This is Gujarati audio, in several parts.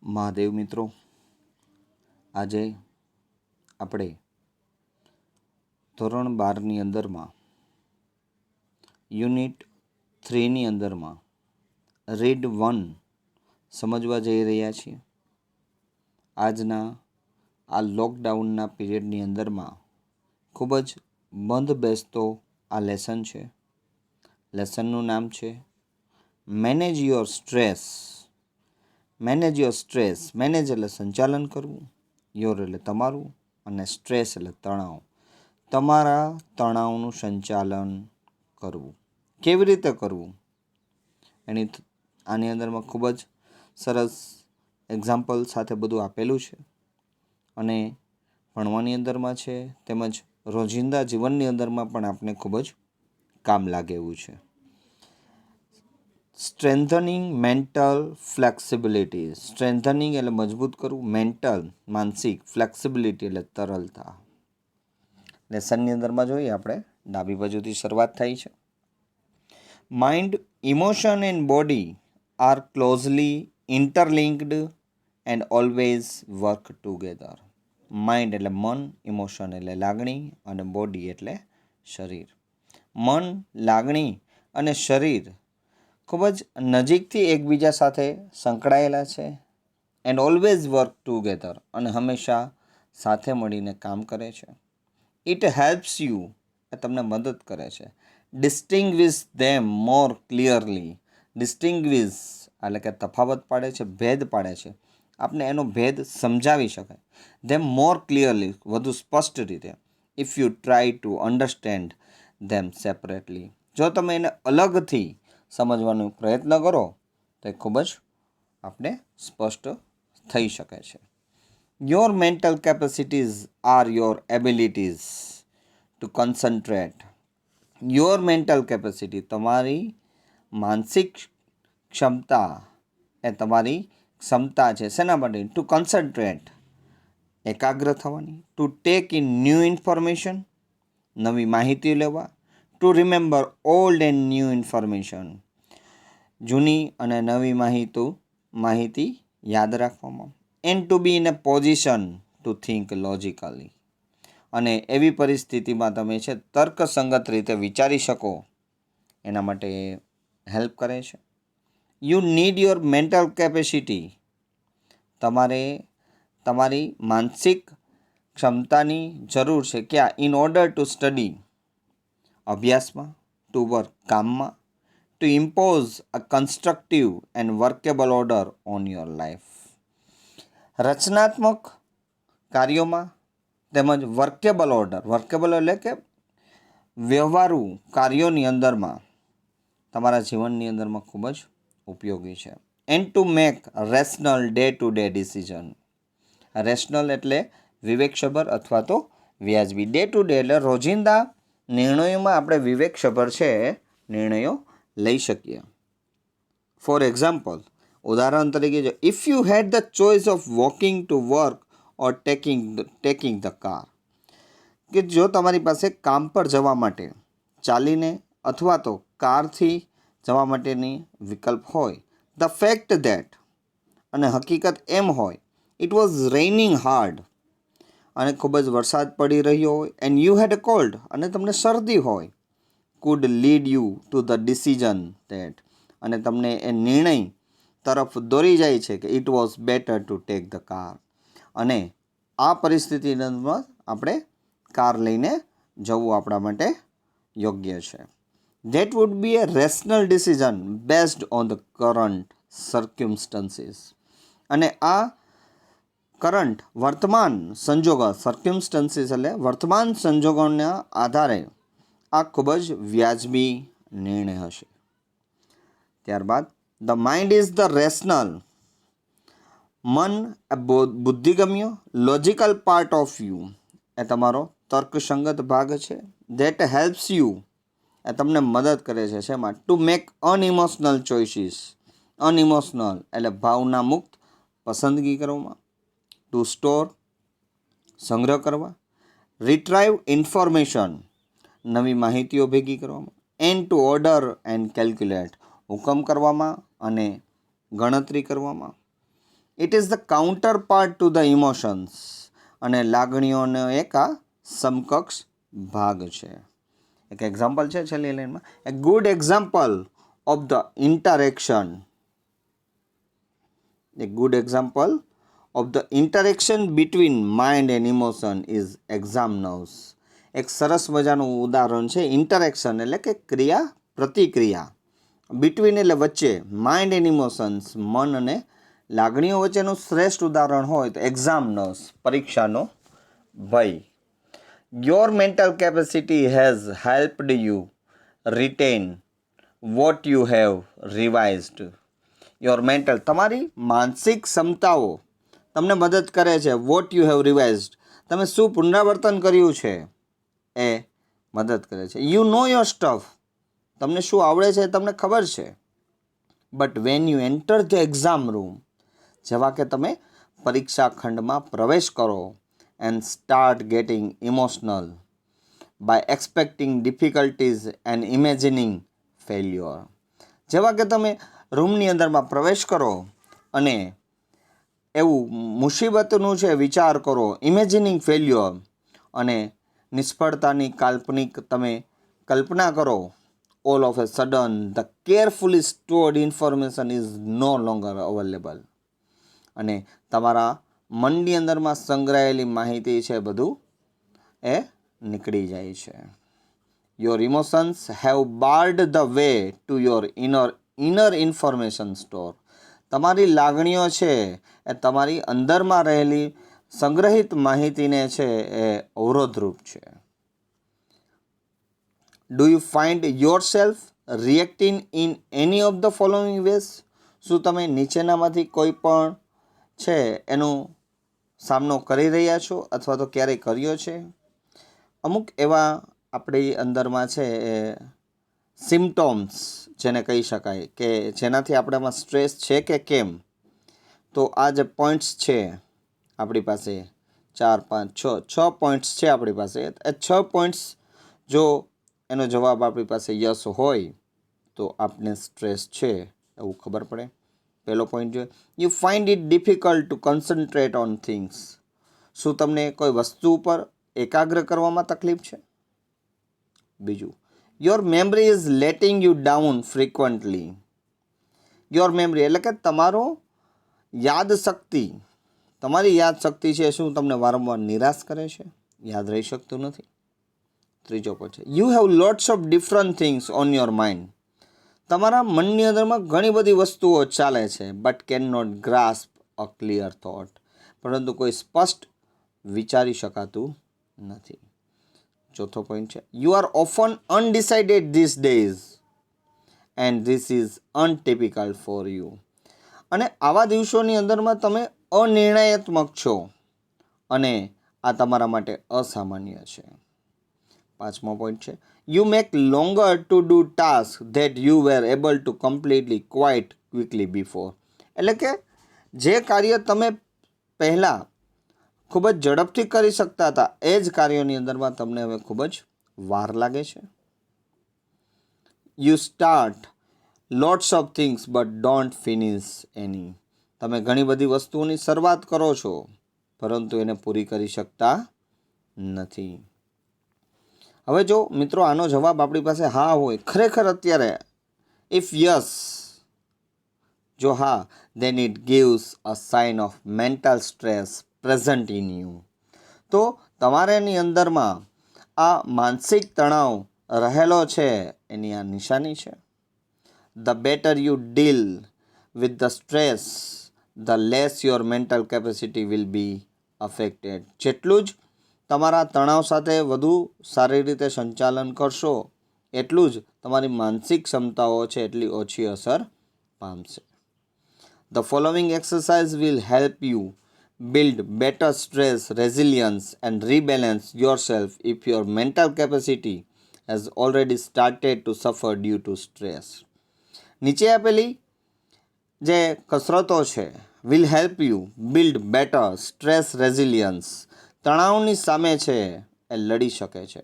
મહાદેવ મિત્રો, આજે આપણે ધોરણ 12ની અંદરમાં યુનિટ 3ની અંદરમાં રીડ 1 સમજવા જઈ રહ્યા છીએ. આજના આ લોકડાઉનના પીરિયડની અંદરમાં ખૂબ જ બંધ બેસતો આ લેસન છે. લેસનનું નામ છે manage your stress. Manage your stress. Manage એટલે સંચાલન કરવું, યોર એટલે તમારું, અને સ્ટ્રેસ એટલે તણાવ. તમારા તણાવનું સંચાલન કરવું. કેવી રીતે કરવું આની અંદરમાં ખૂબ જ સરસ એક્ઝામ્પલ સાથે બધું આપેલું છે અને ભણવાની અંદરમાં છે, તેમજ રોજિંદા જીવનની અંદરમાં પણ આપણે ખૂબ જ કામ લાગે એવું છે. Strengthening mental flexibility. સ્ટ્રેન્થનિંગ એટલે મજબૂત કરવું, મેન્ટલ માનસિક, ફ્લેક્સિબિલિટી એટલે તરલતા. લેસનની અંદરમાં જોઈએ આપણે, ડાબી બાજુથી શરૂઆત થાય છે. Mind, emotion and body are closely interlinked and always work together. Mind એટલે મન, ઇમોશન એટલે લાગણી, અને બોડી એટલે શરીર. મન, લાગણી અને શરીર ખૂબ જ નજીકથી એકબીજા સાથે સંકળાયેલા છે. એન્ડ ઓલવેઝ વર્ક ટુગેધર, અને હંમેશા સાથે મળીને કામ કરે છે. ઇટ હેલ્પ્સ યુ, એ તમને મદદ કરે છે. ડિસ્ટિંગ્વિશ ધેમ મોર ક્લિયરલી. ડિસ્ટિંગ્વિશ એટલે કે તફાવત પાડે છે, ભેદ પાડે છે. આપણે એનો ભેદ સમજાવી શકાય. ધેમ મોર ક્લિયરલી, વધુ સ્પષ્ટ રીતે. If you try to understand them separately. જો તમે એને અલગથી સમજવાનો પ્રયત્ન કરો તો એ ખૂબ જ આપણે સ્પષ્ટ થઈ શકે છે. Your mental capacities are your abilities to concentrate. Your mental capacity, તમારી માનસિક ક્ષમતા એ તમારી ક્ષમતા છે. શેના માટે? ટુ કન્સન્ટ્રેટ, એકાગ્ર થવાની. To take in new information, નવી માહિતી લેવા. To remember old and new information, જૂની અને નવી માહિતી યાદ રાખવામાં. And to be in a position to think logically, અને એવી પરિસ્થિતિમાં તમે છે તર્કસંગત રીતે વિચારી શકો એના માટે હેલ્પ કરે છે. You need your mental capacity. તમારે તમારી માનસિક ક્ષમતાની જરૂર છે. ક્યાં? ઇન ઓર્ડર ટુ સ્ટડી, અભ્યાસમાં. ટુ વર્ક, કામમાં. To impose a constructive and workable order on your life. રચનાત્મક કાર્યોમાં તેમજ વર્કેબલ ઓર્ડર. વર્કેબલ એટલે કે વ્યવહારુ કાર્યોની અંદરમાં તમારા જીવનની અંદરમાં ખૂબ જ ઉપયોગી છે. And to make rational day to day decision. Rational એટલે વિવેકસભર અથવા તો વ્યાજબી. ડે ટુ ડે એટલે રોજિંદા નિર્ણયોમાં આપણે વિવેકસભર છે નિર્ણયો લઈ શકીએ. ફોર એક્ઝામ્પલ, ઉદાહરણ તરીકે જો if you had the choice of walking to work or taking the car. કે જો તમારી પાસે કામ પર જવા માટે ચાલીને અથવા તો કારથી જવા માટેની વિકલ્પ હોય. ધ ફેક્ટ ધેટ, અને હકીકત એમ હોય, ઇટ વોઝ રેઇનિંગ હાર્ડ, અને ખૂબ જ વરસાદ પડી રહ્યો હોય. And you had a cold, અને તમને શરદી હોય. Could lead you to the decision that, અને તમને એ નિર્ણય તરફ દોરી જાય છે કે it was better to take the car, અને આ પરિસ્થિતિની અંદર આપણે કાર લઈને જવું આપણા માટે યોગ્ય છે. That would be a rational decision based on the current circumstances. અને આ કરંટ વર્તમાન સંજોગો, સર્ક્યુમસ્ટન્સીસ એટલે વર્તમાન સંજોગોના આધારે આ ખૂબ જ વ્યાજબી નિર્ણય હશે. ત્યારબાદ the mind is the rational. મન એ બુદ્ધિગમ્ય, લોજિકલ પાર્ટ ઓફ યુ, એ તમારો તર્કસંગત ભાગ છે. ધેટ હેલ્પ્સ યુ, એ તમને મદદ કરે છે શેમાં? To make unemotional choices. Unemotional એટલે ભાવના મુક્ત પસંદગી કરવામાં. ટુ સ્ટોર, સંગ્રહ કરવા. રિટ્રાઈવ ઇન્ફોર્મેશન, નવી માહિતીઓ ભેગી કરવામાં. And two order and calculate, હુકમ કરવામાં અને ગણતરી કરવામાં. It is the counter part to the emotions. અને લાગણીઓનો એક આ સમકક્ષ ભાગ છે. એક એક્ઝામ્પલ છે છેલ્લી લાઈનમાં. A good example of the interaction. A good example of the interaction between mind and emotion is exam nerves. એક સરસ મજાનું ઉદાહરણ છે ઇન્ટરેક્શન એટલે કે ક્રિયા પ્રતિક્રિયા. બિટવીન એટલે વચ્ચે, માઇન્ડ એન્ડ ઇમોશન્સ મન અને લાગણીઓ વચ્ચેનું શ્રેષ્ઠ ઉદાહરણ હોય તો એક્ઝામ નર્વ્સ પરીક્ષાનો ભય. Your mental capacity has helped you written what you have revised. Your mental તમારી માનસિક ક્ષમતાઓ તમને મદદ કરે છે. વોટ યુ હેવ રિવાઇઝડ તમે શું પુનરાવર્તન કર્યું છે એ મદદ કરે છે. યુ નો યોર સ્ટફ તમને શું આવડે છે તમને ખબર છે. But when you enter the exam room જેવા કે તમે પરીક્ષા ખંડમાં પ્રવેશ કરો and start getting emotional by expecting difficulties and imagining failure. જેવા કે તમે રૂમની અંદરમાં પ્રવેશ કરો અને એવું મુસીબતનું છે વિચાર કરો, ઇમેજિનિંગ ફેલ્યોર, અને નિષ્ફળતાની કાલ્પનિક તમે કલ્પના કરો. All of a sudden the carefully stored information is no longer available. અને તમારા મનની અંદરમાં સંગ્રહાયેલી માહિતી છે બધું એ નીકળી જાય છે. Your emotions have barred the way to your inner information store. તમારી લાગણીઓ છે એ તમારી અંદરમાં રહેલી સંગ્રહિત માહિતીને છે એ અવરોધરૂપ છે. Do you find yourself reacting in any of the following ways? શું તમે નીચેનામાંથી કોઈ પણ છે એનો સામનો કરી રહ્યા છો અથવા તો ક્યારેય કર્યો છે? અમુક એવા આપણી અંદરમાં છે એ સિમ્ટોમ્સ જેને કહી શકાય કે જેનાથી આપણામાં સ્ટ્રેસ છે કે કેમ. તો આ જે પોઈન્ટ્સ છે આપણી પાસે 4, 5, 6 પોઈન્ટ્સ છે આપણી પાસે. એ 6 પોઈન્ટ્સ જો એનો જવાબ આપણી પાસે યસ હોય તો આપને સ્ટ્રેસ છે એવું ખબર પડે. પહેલો પોઈન્ટ જોઈએ, you find it difficult to concentrate on things. શું તમને કોઈ વસ્તુ ઉપર એકાગ્ર કરવામાં તકલીફ છે? બીજું, your memory is letting you down frequently. Your memory એટલે કે તમારી યાદશક્તિ છે શું તમને વારંવાર નિરાશ કરે છે? યાદ રહી શકતું નથી. ત્રીજો પોઈન્ટ છે, you have lots of different things on your mind. તમારા મનની અંદરમાં ઘણી બધી વસ્તુઓ ચાલે છે but can not grasp a clear thought. પરંતુ કોઈ સ્પષ્ટ વિચારી શકાતું નથી. ચોથો પોઈન્ટ છે, you are often undecided these days and this is untypical for you. અને આવા દિવસોની અંદરમાં તમે અનિર્ણયાત્મક છો અને આ તમારા માટે અસામાન્ય છે. પાંચમો પોઈન્ટ છે, you make longer to do task that you wear able to completely quite quickly before. એટલે કે જે કાર્ય તમે પહેલાં ખૂબ જ ઝડપથી કરી શકતા હતા એ જ કાર્યોની અંદરમાં તમને હવે ખૂબ જ વાર લાગે છે. You start lots of things but don't finish any. તમે ઘણી બધી વસ્તુઓની શરૂઆત કરો છો પરંતુ એને પૂરી કરી શકતા નથી. હવે જો મિત્રો આનો જવાબ આપણી પાસે હા હોય ખરેખર અત્યારે, ઇફ યસ, જો હા, then it gives a sign of mental stress present in you. તો તમારાની અંદરમાં આ માનસિક તણાવ રહેલો છે એની આ નિશાની છે. The better you deal with the stress, the less your mental capacity will be affected. જેટલું જ તમારા તણાવ સાથે વધુ સારી રીતે સંચાલન કરશો એટલું જ તમારી માનસિક ક્ષમતાઓ છે એટલી ઓછી અસર પામશે. The following exercise will help you build better stress resilience and rebalance yourself if your mental capacity has already started to suffer due to stress. નીચે આપેલી જે કસરતો છે will help you build better stress resilience, તણાવની સામે છે એ લડી શકે છે,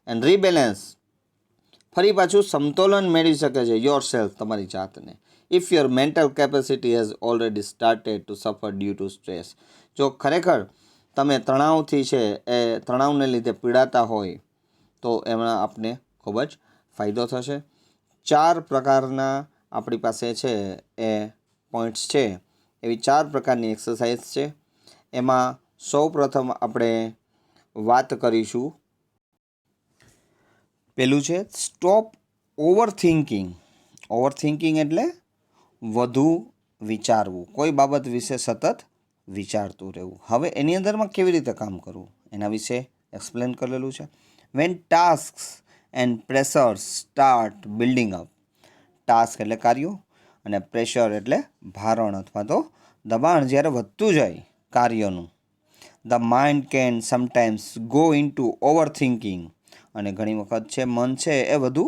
and rebalance, ફરી પાછું સમતોલન મેળવી શકે છે યોર સેલ્ફ, તમારી જાતને. If your mental capacity has already started to સફર ડ્યુ ટુ સ્ટ્રેસ. જો ખરેખર તમે તણાવથી છે એ તણાવને લીધે પીડાતા હોય તો એમાં આપને ખૂબ જ ફાયદો થશે. 4 પ્રકારના આપણી પાસે છે એ પોઈન્ટ્સ છે, એવી 4 પ્રકારની એક્સરસાઇઝ છે. એમાં સૌ પ્રથમ આપણે વાત કરીશું, પેલું છે stop over thinking. Over thinking એટલે વધુ વિચારવું, કોઈ બાબત વિશે સતત વિચારતું રહેવું. હવે એની અંદરમાં કેવી રીતે કામ કરવું એના વિશે એક્સપ્લેન કરેલું છે. When tasks and pressures start building up. Task એટલે કાર્યો અને પ્રેશર એટલે ભારણ અથવા તો દબાણ જ્યારે વધતું જાય કાર્યનું, the mind can sometimes go in two over thinking. અને ઘણી વખત છે મન છે એ વધુ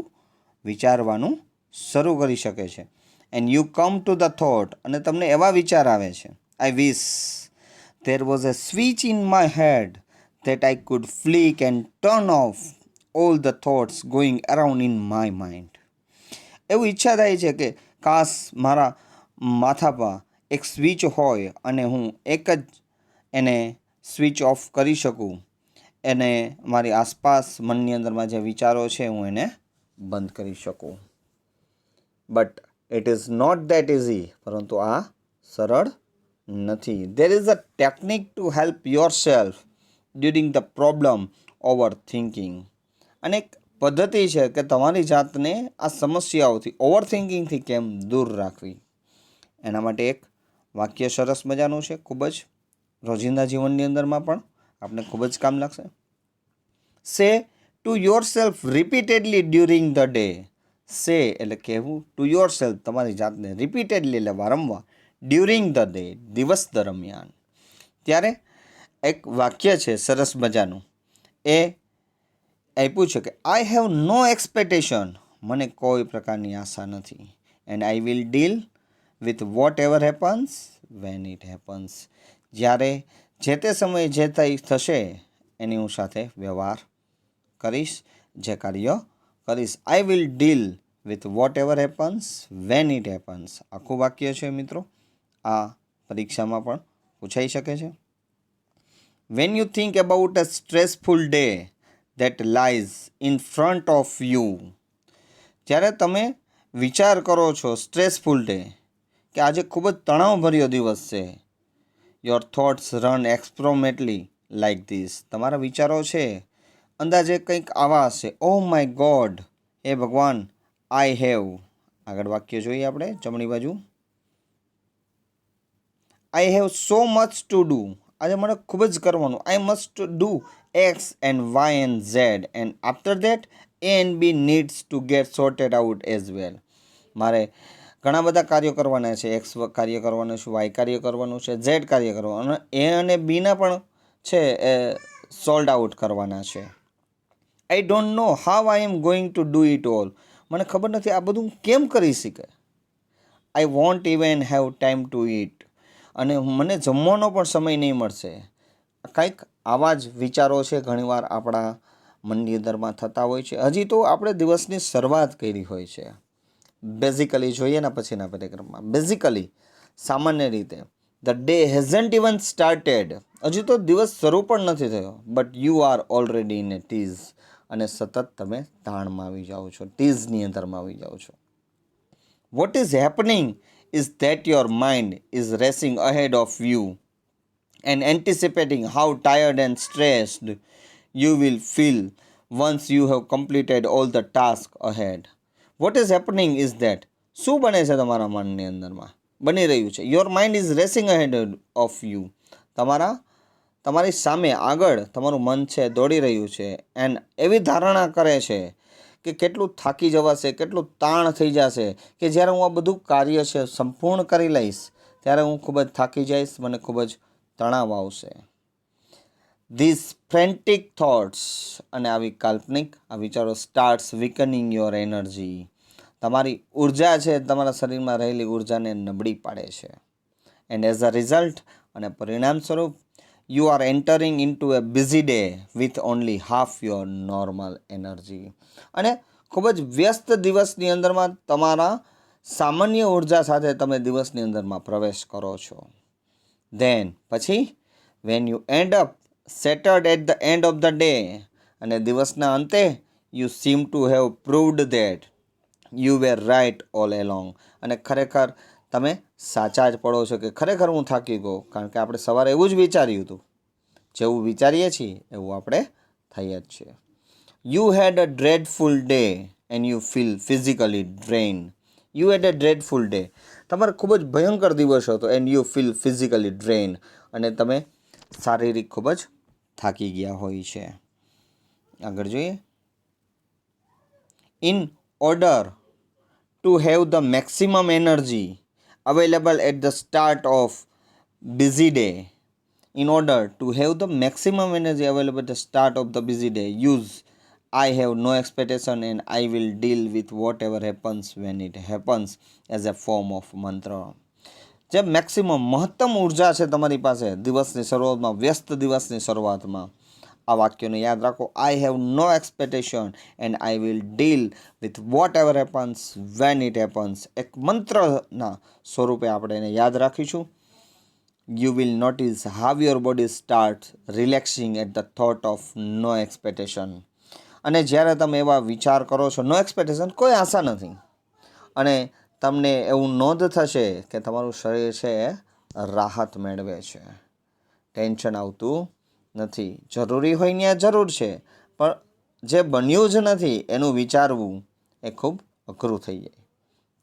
વિચારવાનું શરૂ કરી શકે છે. And you come to the thought, અને તમને એવા વિચાર આવે છે, આઈ વિશ there was a switch in my head that I could flick and turn off all the thoughts going around in my mind. એવું ઈચ્છા થાય છે કે કાશ મારા માથા પર એક સ્વિચ હોય અને હું એક જ એને સ્વિચ ઓફ કરી શકું, એને મારી આસપાસ મનની અંદરમાં જે વિચારો છે હું એને બંધ કરી શકું. But it is not that easy. પરંતુ આ સરળ નથી. There is a technique to help yourself during the problem overthinking. અને એક પદ્ધતિ છે કે તમારી જાતને આ સમસ્યાઓથી, ઓવર થિંકિંગથી કેમ દૂર રાખવી. એના માટે એક વાક્ય સરસ મજાનું છે, ખૂબ જ રોજિંદા જીવનની અંદરમાં પણ આપણે ખૂબ જ કામ લાગશે. સે to your self repeatedly during the day. સે એટલે કહેવું, ટુ યોર સેલ્ફ તમારી જાતને, રિપીટેડલી એટલે વારંવાર, ડ્યુરિંગ ધ ડે દિવસ દરમિયાન. ત્યારે એક વાક્ય છે સરસ મજાનું, એ આપ્યું છે કે આઈ હેવ નો એક્સપેક્ટેશન. મને કોઈ પ્રકારની આશા નથી. And I will deal with whatever happens when it happens. જ્યારે જે તે સમયે જે કંઈ થશે એની હું સાથે વ્યવહાર કરીશ, જે કાર્ય કરીશ. આઈ will deal with whatever happens when it happens. આખું વાક્ય છે મિત્રો, આ પરીક્ષામાં પણ પૂછાઈ શકે છે. When you think about a stressful day that lies in front of you. જ્યારે તમે વિચાર કરો છો સ્ટ્રેસફુલ ડે, કે આજે ખૂબ જ તણાવભર્યો દિવસ છે, your thoughts run impromptly like this. તમારા વિચારો છે અંદાજે કંઈક આવા હશે, ઓહ માય ગોડ, હે ભગવાન, આઈ હેવ. આગળ વાક્ય જોઈએ આપણે જમણી બાજુ. I have so much to do. આજે મને ખૂબ જ કરવાનું. I must do X and Y and Z, and after that A and B needs to get sorted out as well. મારે ઘણા બધા કાર્યો કરવાના છે. X કાર્ય કરવાનું છે, Y કાર્ય કરવાનું છે, Z કાર્ય કરવાનું, અને A અને Bના પણ છે એ સોલ્ડ આઉટ કરવાના છે. I don't know how I am going to do it all. મને ખબર નથી આ બધું કેમ કરી શકે. I want even have time to it. અને મને જમવાનો પણ સમય નહીં મળશે. કંઈક આવા જ વિચારો છે ઘણીવાર આપણા મનની અંદરમાં થતા હોય છે. હજી તો આપણે દિવસની શરૂઆત કરી હોય છે. બેઝિકલી જોઈએ ને પછીના પેરેગ્રાફમાં, બેઝિકલી સામાન્ય રીતે the day hasn't even started. હજી તો દિવસ શરૂ પણ નથી થયો. But you are already in A tease. અને સતત તમે તાણમાં આવી જાઓ છો, ટીઝની અંદરમાં આવી જાઓ છો. What is happening is that your mind is racing ahead of you and anticipating how tired and stressed you will feel once you have completed all the tasks ahead. What is happening is that શું બને છે તમારા મનની અંદરમાં, બની રહ્યું છે, your mind is racing ahead of you. તમારી સામે આગળ તમારું મન છે દોડી રહ્યું છે, એન્ડ એવી ધારણા કરે છે કે કેટલું થાકી જવાશે, કેટલું તાણ થઈ જશે, કે જ્યારે હું આ બધું કાર્ય છે સંપૂર્ણ કરી લઈશ ત્યારે હું ખૂબ જ થાકી જઈશ, મને ખૂબ જ તણાવ આવશે. ધીસ ફ્રેન્ટિક થોટ્સ, અને આવી કાલ્પનિક આ વિચારો સ્ટાર્ટ્સ વીકનિંગ યોર એનર્જી. તમારી ઉર્જા છે, તમારા શરીરમાં રહેલી ઉર્જાને નબળી પાડે છે. એન્ડ એઝ અ રિઝલ્ટ, અને પરિણામ સ્વરૂપ, you are entering into a busy day with only half your normal energy. અને ખૂબ જ વ્યસ્ત દિવસની અંદરમાં તમારા સામાન્ય ઉર્જા સાથે તમે દિવસની અંદરમાં પ્રવેશ કરો છો. ધેન પછી when you end up shattered at the end of the day, અને દિવસના અંતે you seem to have proved that you were right all along, અને ખરેખર તમે સાચા જ પડો છો કે ખરેખર હું થાકી ગયો, કારણ કે આપણે સવારે એવું જ વિચાર્યું હતું. જેવું વિચારીએ છીએ એવું આપણે થઈએ જ છીએ. You had a dreadful day and you feel physically drain. You had a dreadful day, તમારે ખૂબ જ ભયંકર દિવસ હતો. And you feel physically drain, અને તમે શારીરિક ખૂબ જ થાકી ગયા હોય છે. આગળ જોઈએ. In order to have the maximum energy available at the start of busy day. In order to have the maximum energy available at the start of the busy day, use I have no expectation and I will deal with whatever happens when it happens as a form of mantra. જે મેક્સિમમ મહત્તમ ઉર્જા છે તમારી પાસે દિવસની શરૂઆતમાં, વ્યસ્ત દિવસની શરૂઆતમાં, આ વાક્યને યાદ રાખો. I have no expectation and I will deal with whatever happens when it happens. એક મંત્રના સ્વરૂપે આપણે એને યાદ રાખીશું. You will notice how your body start relaxing at the thought of no expectation. અને જ્યારે તમે એવા વિચાર કરો છો, નો એક્સપેક્ટેશન, કોઈ આશા નથી, અને તમને એવું નોંધ થશે કે તમારું શરીર છે એ રાહત મેળવે છે, ટેન્શન આવતું નથી. જરૂરી હોય ત્યાં જરૂર છે, પણ જે બન્યું જ નથી એનું વિચારવું એ ખૂબ અઘરું થઈ જાય.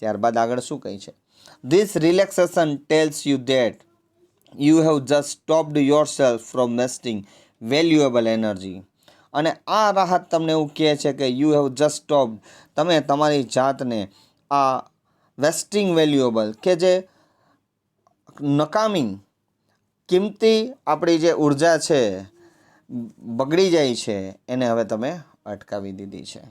ત્યારબાદ આગળ શું કહે છે? This relaxation tells you that you have just stopped yourself from wasting valuable energy. અને આ રાહત તમને એવું કહે છે કે યુ હેવ જસ્ટ સ્ટોપ્ડ, તમે તમારી જાતને આ વેસ્ટિંગ વેલ્યુએબલ, કે જે નકામી કિંમતી આપણી જે ઉર્જા છે બગડી જાય છે, એને હવે તમે અટકાવી દીધી છે.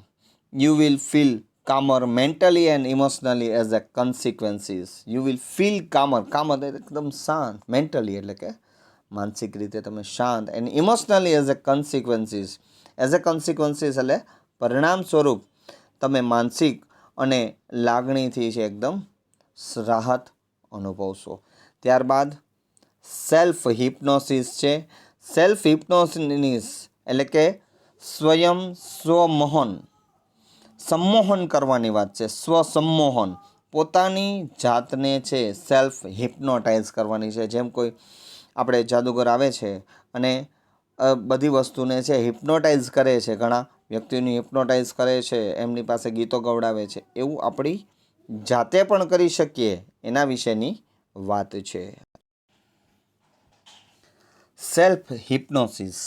You will feel calmer mentally and emotionally as a consequences. You will feel calmer, calmer એકદમ શાંત, મેન્ટલી એટલે કે માનસિક રીતે તમે શાંત, and emotionally as a consequences. As a consequences એટલે પરિણામ સ્વરૂપ તમે માનસિક અને લાગણીથી છે એકદમ રાહત અનુભવશો. ત્યારબાદ સેલ્ફ હિપ્નોસિસ છે. સેલ્ફ હિપ્નોસિસ એટલે કે સંમોહન કરવાની વાત છે. સ્વસંમોહન, પોતાની જાતને છે સેલ્ફ હિપ્નોટાઇઝ કરવાની છે. જેમ કોઈ આપણે જાદુગર આવે છે અને બધી વસ્તુને છે હિપ્નોટાઇઝ કરે છે, ઘણા વ્યક્તિઓને હિપ્નોટાઇઝ કરે છે, એમની પાસે ગીતો ગવડાવે છે, એવું આપણી જાતે પણ કરી શકીએ એના વિશેની વાત છે. સેલ્ફ હિપ્નોસિસ,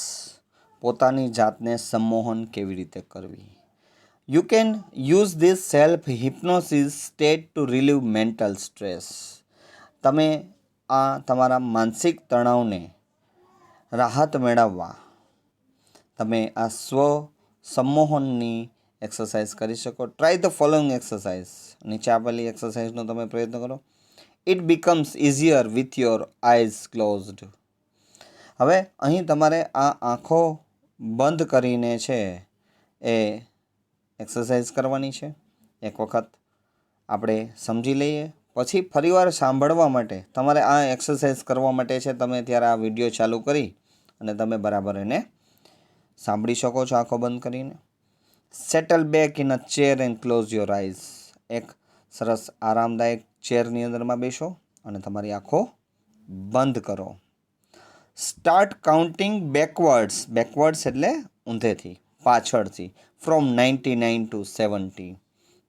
પોતાની જાતને સંમોહન કેવી રીતે કરવી. You can use this self hypnosis state to relieve mental stress. તમે આ તમારા માનસિક તણાવને રાહત મેળવવા તમે આ સ્વ સંમોહનની એક્સરસાઇઝ કરી શકો. Try the following exercise. નીચે આપેલી એક્સરસાઇઝનો તમે પ્રયત્ન કરો. It becomes easier with your eyes closed. હવે અહીં તમારે આ આંખો બંધ કરીને છે એ એક્સરસાઇઝ કરવાની છે. એક વખત આપણે સમજી લઈએ, પછી ફરીવાર સાંભળવા માટે તમારે આ એક્સરસાઇઝ કરવા માટે છે તમે ત્યારે આ વિડીયો ચાલુ કરી અને તમે બરાબર એને સાંભળી શકો છો આંખો બંધ કરીને. Settle back in a chair and close your eyes. એક સરસ આરામદાયક ચેરની અંદરમાં બેસો અને તમારી આંખો બંધ કરો. Start counting backwards. બેકવર્ડ્સ એટલે ઊંધેથી, પાછળથી. From 99 to 70.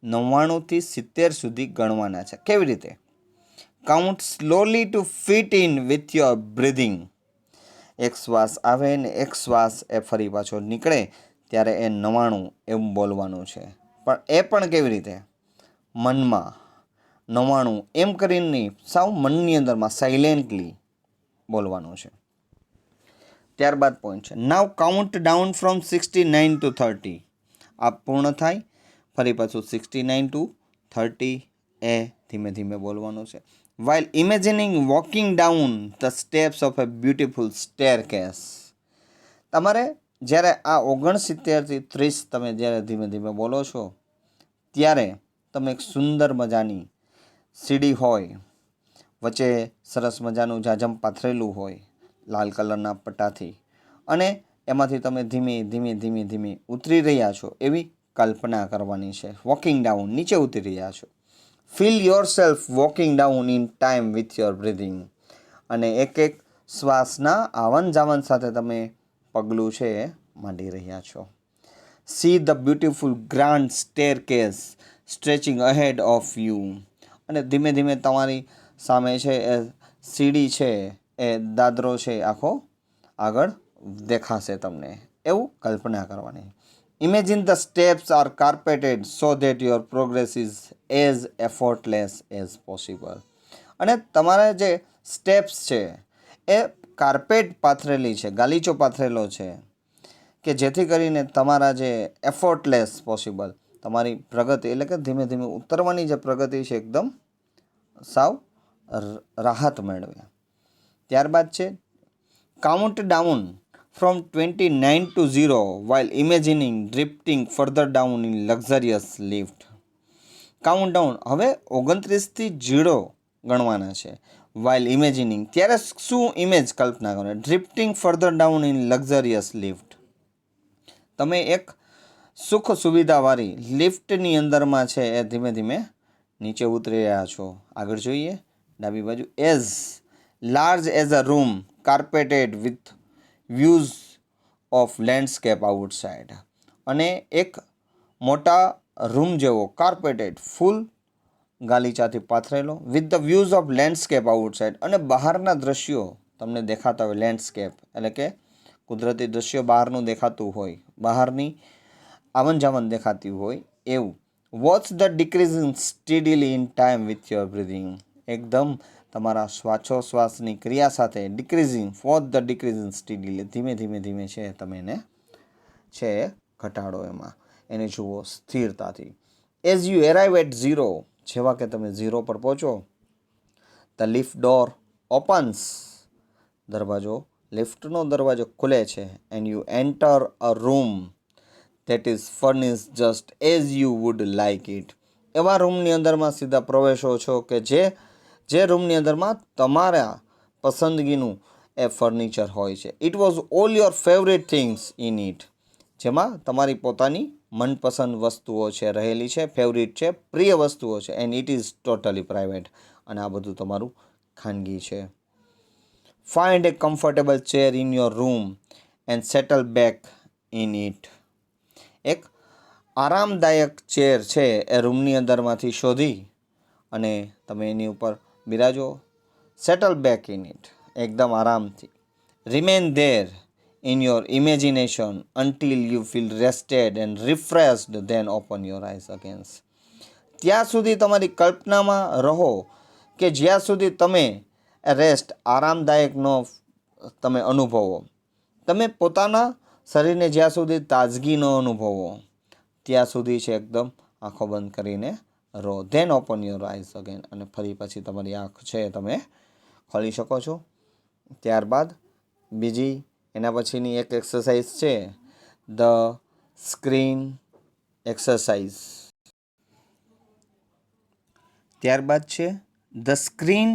99થી 70 સુધી ગણવાના છે. કેવી રીતે? Count slowly to fit in with your breathing. એક શ્વાસ આવે ને એક શ્વાસ એ ફરી પાછો નીકળે ત્યારે એ 99 એમ બોલવાનું છે. પણ એ પણ કેવી રીતે? મનમાં 99 એમ કરીને નહીં, સાવ મનની અંદરમાં સાયલેન્ટલી બોલવાનું છે. ત્યારબાદ પોઈન્ટ છે નાવ કાઉન્ટ ડાઉન ફ્રોમ 69 to 30. આ પૂર્ણ થાય ફરી પાછું 69 to 30 એ ધીમે ધીમે બોલવાનું છે. While imagining walking down the steps of a beautiful staircase. તમારે જ્યારે આ 69 થી 30 તમે જ્યારે ધીમે ધીમે બોલો છો ત્યારે તમે એક સુંદર મજાની સીડી હોય, વચ્ચે સરસ મજાનું જાજમ પાથરેલું હોય લાલ કલરના પટ્ટાથી, અને એમાંથી તમે ધીમે ધીમે ધીમે ધીમે ઉતરી રહ્યા છો એવી કલ્પના કરવાની છે. વોકિંગ ડાઉન, નીચે ઉતરી રહ્યા છો. Feel your self walking down in time with your breathing. અને એક એક શ્વાસના આવન જાવન સાથે તમે પગલું છે એ માંડી રહ્યા છો. See the beautiful grand staircase stretching ahead of you. અને ધીમે ધીમે તમારી સામે છે એ સીડી છે, એ દાદરો છે આખો આગળ દેખાશે તમને, એવું કલ્પના કરવાની. Imagine the steps are carpeted so that your progress is as effortless as possible. અને તમારા જે સ્ટેપ્સ છે એ કાર્પેટ પાથરેલી છે, ગાલીચો પાથરેલો છે, કે જેથી કરીને તમારા જે એફર્ટલેસ પોસિબલ, તમારી પ્રગતિ એટલે કે ધીમે ધીમે ઉતરવાની જે પ્રગતિ છે એકદમ સાવ રાહત મેળવે. ત્યારબાદ છે count down from 29 to 0 while imagining drifting further down in luxurious lift. Count down, હવે 29થી 0 ગણવાના છે. while imagining, ત્યારે શું ઇમેજ કલ્પના કરો? ડ્રિફ્ટિંગ further down in luxurious lift. તમે એક સુખ સુવિધાવાળી લિફ્ટની અંદરમાં છે એ ધીમે ધીમે નીચે ઉતરી રહ્યા છો. આગળ જોઈએ ડાબી બાજુ. As large as a room carpeted with views of landscape outside. અને એક મોટા રૂમ જેવો કાર્પેટેડ ફૂલ ગાલીચાથી પાથરેલો, with the views of landscape outside, અને બહારના દ્રશ્યો તમને દેખાતા હોય. લેન્ડસ્કેપ એટલે કે કુદરતી દ્રશ્યો બહારનું દેખાતું હોય, બહારની આવન જાવન દેખાતી હોય એવું. Watch the decreasing steadily in time with your breathing. એકદમ તમારા શ્વાસોશ્વાસની ક્રિયા સાથે ડિક્રીઝિંગ, વોચ ધ ડિક્રીઝિંગ સ્ટીડીલી, ધીમે ધીમે ધીમે છે તમે એને છે ઘટાડો, એમાં એને જુઓ સ્થિરતાથી. એઝ યુ એરાઇવ એટ 0, જેવા કે તમે 0 પર પહોંચો, ધ લિફ્ટ ડોર ઓપન્સ, દરવાજો લિફ્ટનો દરવાજો ખુલે છે. And you enter a room that is furnished just as you would like it. એવા રૂમની અંદરમાં સીધા પ્રવેશો છો કે જે રૂમની અંદરમાં તમારા પસંદગીનું એ ફર્નિચર હોય છે. It was all your favourite things in it, જેમાં તમારી પોતાની મનપસંદ વસ્તુઓ છે રહેલી છે, ફેવરિટ છે, પ્રિય વસ્તુઓ છે. And it is totally private, અને આ બધું તમારું ખાનગી છે. Find A comfortable chair in your room and settle back in it. એક આરામદાયક ચેર છે એ રૂમની અંદરમાંથી શોધી અને તમે એની ઉપર બિરાજો. સેટલ બેક ઇન ઇટ, એકદમ આરામથી. Remain there in your imagination until you feel rested and refreshed, then open your eyes again. ત્યાં સુધી તમારી કલ્પનામાં રહો કે જ્યાં સુધી તમે રેસ્ટ, આરામદાયકનો તમે અનુભવો, તમે પોતાના શરીરને જ્યાં સુધી તાજગી ન અનુભવો ત્યાં સુધી છે એકદમ આંખો બંધ કરીને રહો. Then open your eyes again, અને ફરી પછી તમારી આંખ છે તમે ખોલી શકો છો. ત્યારબાદ બીજી એના પછીની એક એક્સરસાઇઝ છે ધ સ્ક્રીન એક્સરસાઇઝ. ત્યારબાદ છે the screen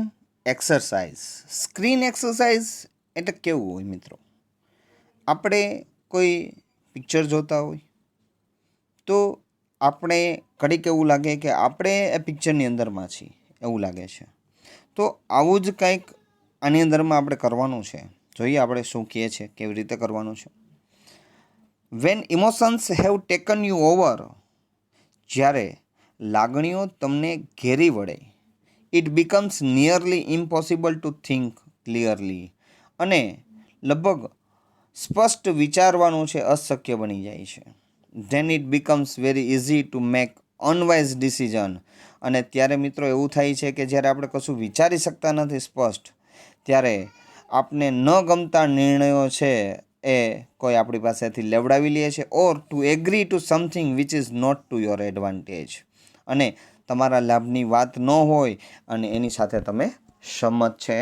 exercise. Screen exercise એટલે કેવું હોય મિત્રો? આપણે કોઈ પિક્ચર જોતા હોય તો આપણે ઘડીક એવું લાગે કે આપણે એ પિક્ચરની અંદરમાં છીએ એવું લાગે છે. તો આવું જ કંઈક આની અંદરમાં આપણે કરવાનું છે. જોઈએ આપણે શું કહે છે, કેવી રીતે કરવાનું છે. When emotions have taken you over, જ્યારે લાગણીઓ તમને ઘેરી વળે, it becomes nearly impossible to think clearly, અને લગભગ સ્પષ્ટ વિચારવાનું છે અશક્ય બની જાય છે. Then it becomes very easy to make unwise decision. અને ત્યારે મિત્રો એવું થાય છે કે જ્યારે આપણે કશું વિચારી શકતા નથી સ્પષ્ટ, ત્યારે આપને ન ગમતા નિર્ણયો છે એ કોઈ આપણી પાસેથી લેવડાવી લે છે, or to agree to something which is not to your advantage, અને તમારા લાભની વાત ન હોય અને એની સાથે તમે સંમત છે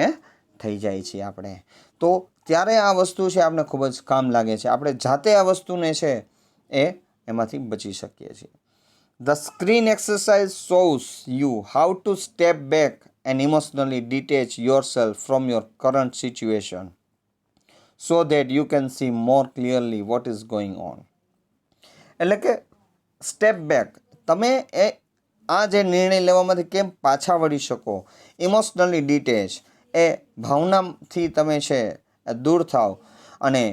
થઈ જાય છે આપણે. તો ત્યારે આ વસ્તુ છે આપણે ખૂબ જ કામ લાગે છે. આપણે જાતે આ વસ્તુને છે એમાંથી બચી શકીએ છીએ. The screen exercise shows you how to step back and emotionally detach yourself from your current situation so that you can see more clearly what is going on. એટલે કે સ્ટેપ બેક, તમે આ જે નિર્ણય લેવામાંથી કેમ પાછા વળી શકો, ઇમોશનલી ડિટેચ, એ ભાવનાથી તમે છે દૂર થાવ અને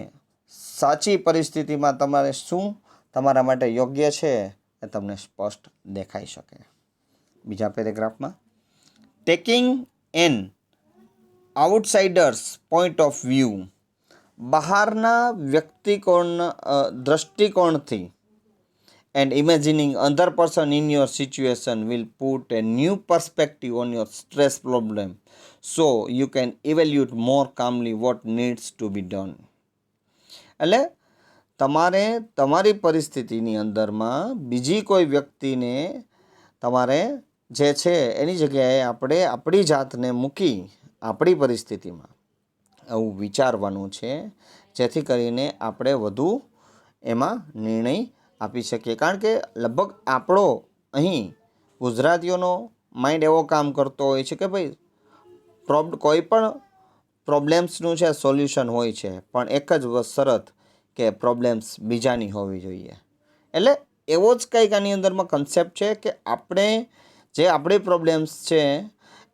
સાચી પરિસ્થિતિમાં તમારે શું તમારા માટે યોગ્ય છે એ તમને સ્પષ્ટ દેખાઈ શકે. બીજા પેરેગ્રાફમાં, taking an outsider's point of view, બહારના દૃષ્ટિકોણથી and imagining other person in your situation will put a new perspective on your stress problem so you can evaluate more calmly what needs to be done. એટલે તમારે તમારી પરિસ્થિતિની અંદરમાં બીજી કોઈ વ્યક્તિને તમારે જે છે એની જગ્યાએ આપણે આપણી જાતને મૂકી આપણી પરિસ્થિતિમાં એવું વિચારવાનું છે, જેથી કરીને આપણે વધુ એમાં નિર્ણય આપી શકીએ. કારણ કે લગભગ આપણો અહીં ગુજરાતીઓનો માઇન્ડ એવો કામ કરતો હોય છે કે ભાઈ કોઈ પણ પ્રોબ્લેમ્સનું છે સોલ્યુશન હોય છે, પણ એક જ શરત કે પ્રોબ્લેમ્સ બીજાની હોવી જોઈએ. એટલે એવો જ કંઈક આની અંદરમાં કન્સેપ્ટ છે કે આપણે જે આપણી પ્રોબ્લેમ્સ છે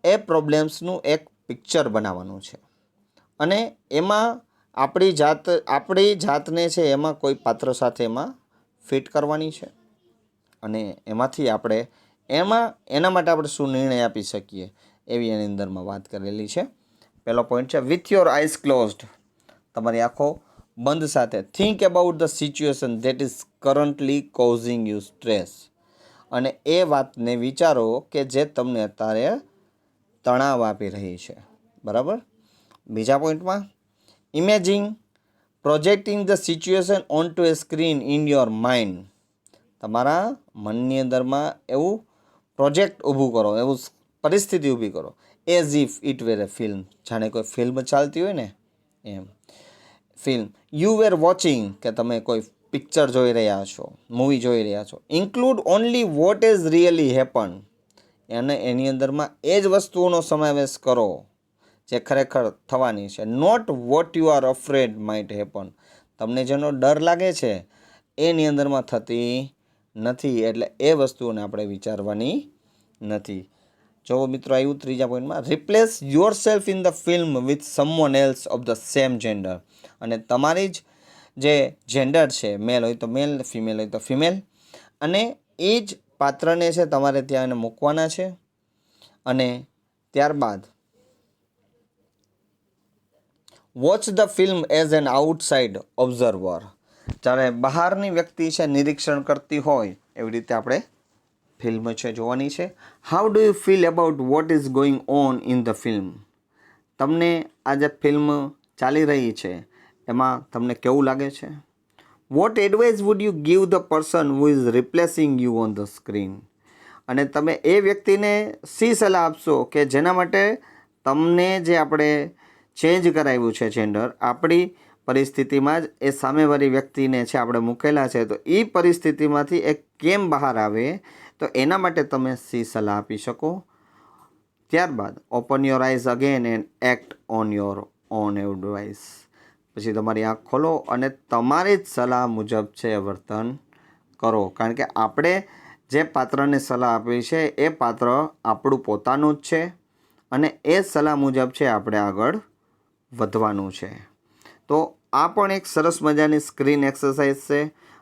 એ પ્રોબ્લેમ્સનું એક પિક્ચર બનાવવાનું છે અને એમાં આપણી જાતને છે એમાં કોઈ પાત્ર સાથે એમાં ફિટ કરવાની છે અને એમાંથી આપણે એના માટે આપણે શું નિર્ણય આપી શકીએ એવી એની અંદરમાં વાત કરેલી છે. પહેલો પોઈન્ટ છે વિથ યોર આઈઝ ક્લોઝડ, તમારી આંખો બંધ સાથે think about the situation that is currently causing you stress, અને એ વાતને વિચારો કે જે તમને અત્યારે તણાવ આપી રહી છે. બરાબર. બીજા પોઈન્ટમાં, imaging projecting the situation on to a screen in your mind, તમારા મનની અંદરમાં એવું પ્રોજેક્ટ ઊભું કરો, એવું પરિસ્થિતિ ઊભી કરો as if it were a film, જાણે કોઈ ફિલ્મ ચાલતી હોય ને એમ. ફિલ્મ યુ વેર વોચિંગ, કે તમે કોઈ પિક્ચર જોઈ રહ્યા છો, મૂવી જોઈ રહ્યા છો. Include only what is really happen, અને એની અંદરમાં એ જ વસ્તુઓનો સમાવેશ કરો જે ખરેખર થવાની છે. Not what you are afraid might happen, તમને જેનો ડર લાગે છે એની અંદરમાં થતી નથી, એટલે એ વસ્તુઓને આપણે વિચારવાની નથી. જો મિત્રો આવ્યું ત્રીજા પોઈન્ટમાં, replace yourself in the film with someone else of the same gender, અને તમારી જ જે જેન્ડર છે, મેલ હોય તો મેલ, ફિમેલ હોય તો ફિમેલ, અને એ જ પાત્રને છે તમારે ત્યાં એને મૂકવાના છે. અને ત્યારબાદ watch the film as an outside observer, જ્યારે બહારની વ્યક્તિ છે નિરીક્ષણ કરતી હોય એવી રીતે આપણે ફિલ્મ છે જોવાની છે. How do you feel about what is going on in the film, તમને આ જે ફિલ્મ ચાલી રહી છે એમાં તમને કેવું લાગે છે. What advice would you give the person who is replacing you on the screen, અને તમે એ વ્યક્તિને શી સલાહ આપશો કે જેના માટે તમને જે આપણે ચેન્જ કરાવ્યું છે જેન્ડર, આપણી પરિસ્થિતિમાં જ એ સામેવાળી વ્યક્તિને છે આપણે મૂકેલા છે, તો એ પરિસ્થિતિમાંથી એ કેમ બહાર આવે, તો એના માટે તમે શી સલાહ આપી શકો. ત્યારબાદ open your eyes again and act on your own advice, પછી તમારી આંખ ખોલો અને તમારી જ સલાહ મુજબ છે વર્તન કરો. કારણ કે આપણે જે પાત્રને સલાહ આપી છે એ પાત્ર આપણું પોતાનું જ છે અને એ સલાહ મુજબ છે આપણે આગળ વધવાનું છે. તો આ પણ એક સરસ મજાની સ્ક્રીન એક્સરસાઇઝ છે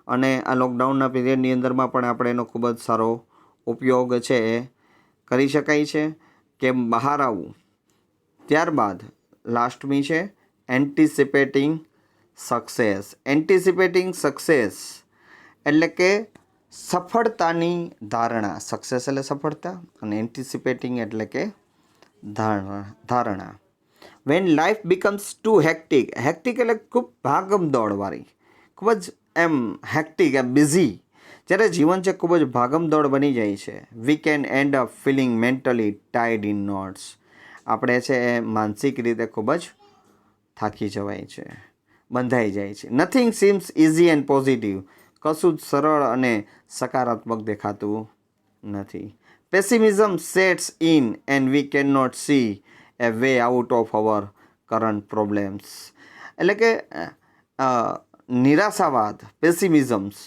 અને આ લોકડાઉનના પીરિયડની અંદરમાં પણ આપણે એનો ખૂબ જ સારો ઉપયોગ છે એ કરી શકાય છે કે બહાર આવવું. ત્યારબાદ લાસ્ટમી છે એન્ટિસિપેટિંગ સક્સેસ. એન્ટિસિપેટિંગ સક્સેસ એટલે કે સફળતાની ધારણા. સક્સેસ એટલે સફળતા અને એન્ટિસિપેટિંગ એટલે કે ધારણા. When life becomes too hectic, hectic એટલે ખૂબ ભાગમ દોડવાળી, ખૂબ જ એમ હેક્ટિક એમ બિઝી, જ્યારે જીવન છે ખૂબ જ ભાગમ દોડ બની જાય છે. We can end up feeling mentally tied in knots, આપણે છે એ માનસિક રીતે ખૂબ જ થાકી જવાય છે, બંધાઈ જાય છે. Nothing seems easy and positive, કશું જ સરળ અને સકારાત્મક દેખાતું નથી. Pessimism sets in and we can not see a way out of our current problems. એટલે કે નિરાશાવાદ, પેસિમિઝમ્સ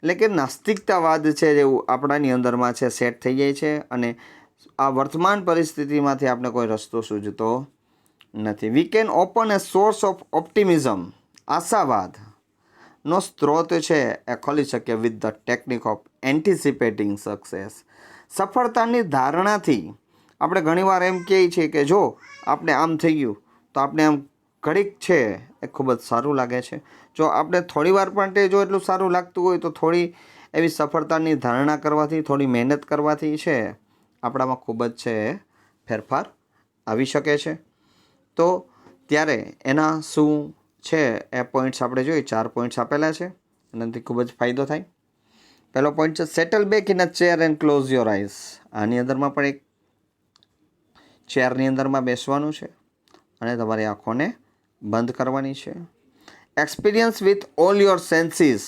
એટલે કે નાસ્તિકતાવાદ છે, જેવું આપણાની અંદરમાં છે, સેટ થઈ જાય છે અને આ વર્તમાન પરિસ્થિતિમાંથી આપણે કોઈ રસ્તો સૂઝતો નથી. We can open a source of optimism. આશાવાદનો સ્ત્રોત છે એ ખોલી શકીએ with the technique of anticipating success. સફળતાની ધારણાથી આપણે ઘણીવાર એમ કહીએ છીએ કે જો આપણે આમ થઈ ગયું તો આપણે આમ ઘડીક છે એ ખૂબ જ સારું લાગે છે. જો આપણે થોડી વાર માટે જો એટલું સારું લાગતું હોય તો થોડી એવી સફળતાની ધારણા કરવાથી, થોડી મહેનત કરવાથી છે આપણામાં ખૂબ જ છે ફેરફાર આવી શકે છે. તો ત્યારે એના શું છે એ પોઈન્ટ્સ આપણે જોઈએ. 4 પોઈન્ટ્સ આપેલા છે, એનાથી ખૂબ જ ફાયદો થાય. પહેલો પોઈન્ટ છે settle back in a chair and close your eyes. આની અંદરમાં પણ એક ચેરની અંદરમાં બેસવાનું છે અને તમારી આંખોને બંધ કરવાની છે. Experience with all your senses.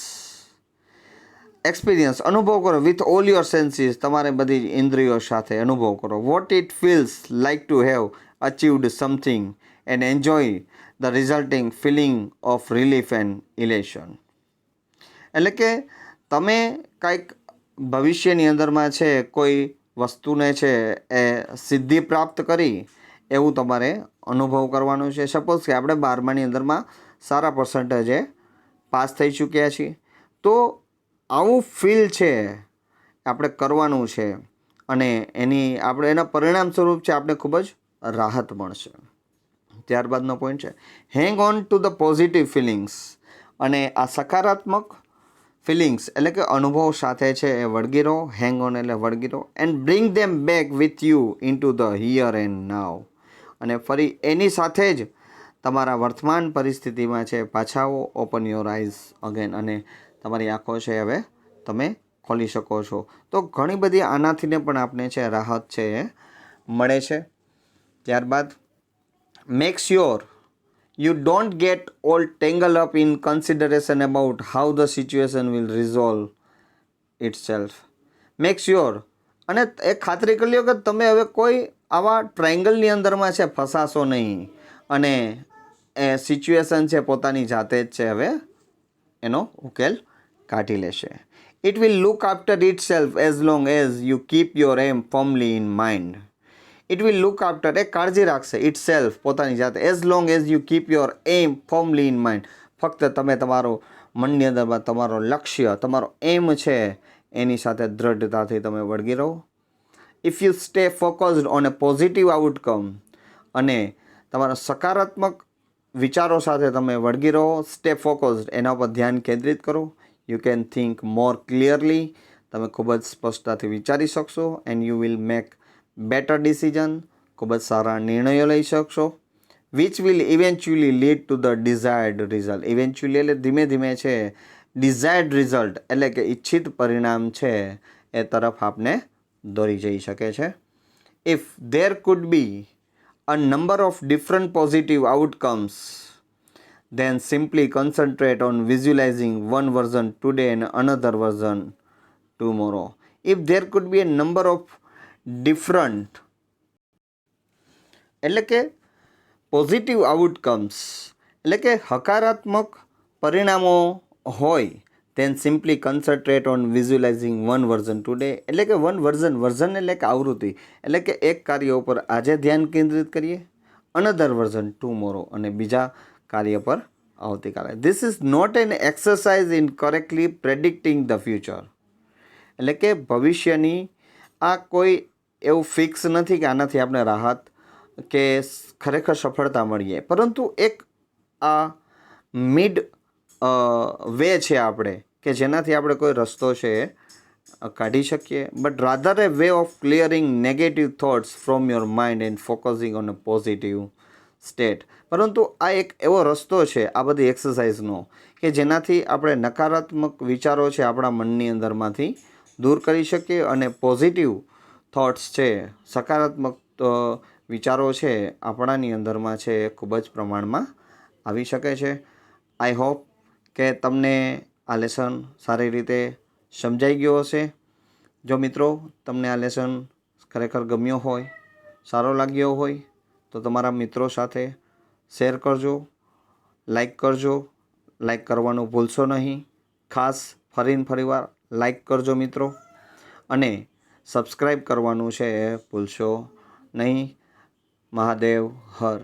Experience અનુભવ કરો વિથ ઓલ યોર સેન્સીસ. તમારે બધી ઇન્દ્રિયો સાથે અનુભવ કરો. What it feels like to have achieved something and enjoy the resulting feeling of relief and elation. એટલે કે તમે કંઈક ભવિષ્યની અંદરમાં છે કોઈ વસ્તુને છે એ સિદ્ધિ પ્રાપ્ત કરી એવું તમારે અનુભવ કરવાનું છે. સપોઝ કે આપણે 12માની અંદરમાં સારા પર્સન્ટેજે પાસ થઈ ચૂક્યા છીએ, તો આવું ફીલ છે આપણે કરવાનું છે અને એના પરિણામ સ્વરૂપ છે આપણે ખૂબ જ રાહત મળશે. ત્યારબાદનો પોઈન્ટ છે hang on to the positive feelings. અને આ સકારાત્મક ફિલિંગ્સ એટલે કે અનુભવ સાથે છે એ વળગી રહો. હેંગ ઓન એટલે વળગી રહો. And bring them back with you in to the here and now. અને ફરી એની સાથે જ તમારા વર્તમાન પરિસ્થિતિમાં છે પાછા આવો. Open your eyes again. અને તમારી આંખો છે હવે તમે ખોલી શકો છો. તો ઘણી બધી આનાથીને પણ આપણે છે રાહત છે એ મળે છે. ત્યારબાદ make sure you don't get all tangled up in consideration about how the situation will resolve itself. Make sure અને એ ખાતરી કરી લો કે તમે હવે કોઈ આવા ટ્રાયંગલની અંદરમાં છે ફસાશો નહીં અને એ સિચ્યુએશન છે પોતાની જાતે જ છે હવે એનો ઉકેલ કાઢી લેશે. It will look after itself as long as you keep your aim firmly in mind. It will look after એ કાળજી રાખશે itself પોતાની જાતે as long as you keep your aim firmly in mind. ફક્ત તમે તમારો મનની અંદરમાં તમારો લક્ષ્ય, તમારો એમ છે એની સાથે દ્રઢતાથી તમે વળગી રહો. If you stay focused on a positive outcome અને તમારા સકારાત્મક વિચારો સાથે તમે વળગી રહો. સ્ટે ફોકસ્ડ એના પર ધ્યાન કેન્દ્રિત કરો. You can think more clearly. તમે ખૂબ જ સ્પષ્ટતાથી વિચારી શકશો. And you will make better decision. ખૂબ જ સારા નિર્ણયો લઈ શકશો. Which will eventually lead to the desired result. Eventually એટલે ધીમે ધીમે છે ડિઝાયર્ડ રિઝલ્ટ એટલે કે ઈચ્છિત પરિણામ છે એ તરફ આપને દોરી જઈ શકે છે. If there food B a number of different positive outcomes, then simply concentrate on visualizing one version today and another version tomorrow. If there could be a number of different એટલે કે પોઝિટિવ આઉટકમ્સ એટલે કે હકારાત્મક પરિણામો હોય then simply concentrate on visualizing one version today. એટલે કે વર્ઝન એટલે કે આવૃત્તિ એટલે કે એક કાર્ય ઉપર આજે ધ્યાન કેન્દ્રિત કરીએ. another version tomorrow અને બીજા કાર્ય પર આવતીકાલે. This is not an exercise in correctly predicting the future. એટલે કે ભવિષ્યની આ કોઈ એવું ફિક્સ નથી કે આનાથી આપણે રાહત કે ખરેખર સફળતા મળીએ, પરંતુ એક આ મિડ વે છે આપણે કે જેનાથી આપણે કોઈ રસ્તો છે કાઢી શકીએ. But rather A way of clearing negative thoughts from your mind and focusing on a positive state. પરંતુ આ એક એવો રસ્તો છે આ બધી એક્સરસાઇઝનો કે જેનાથી આપણે નકારાત્મક વિચારો છે આપણા મનની અંદરમાંથી દૂર કરી શકીએ અને પોઝિટિવ થોટ્સ છે, સકારાત્મક વિચારો છે આપણાની અંદરમાં છે ખૂબ જ પ્રમાણમાં આવી શકે છે. આઈ હોપ કે તમને આ લેસન સારી રીતે સમજાઈ ગયો હશે. જો મિત્રો તમને આ લેસન ખરેખર ગમ્યો હોય, સારો લાગ્યો હોય તો તમારા મિત્રો સાથે શેર કરજો, લાઈક કરજો. લાઈક કરવાનું ભૂલશો નહીં. ખાસ ફરીવાર લાઈક કરજો મિત્રો, અને સબસ્ક્રાઈબ કરવાનું છે એ ભૂલશો નહીં. મહાદેવ હર.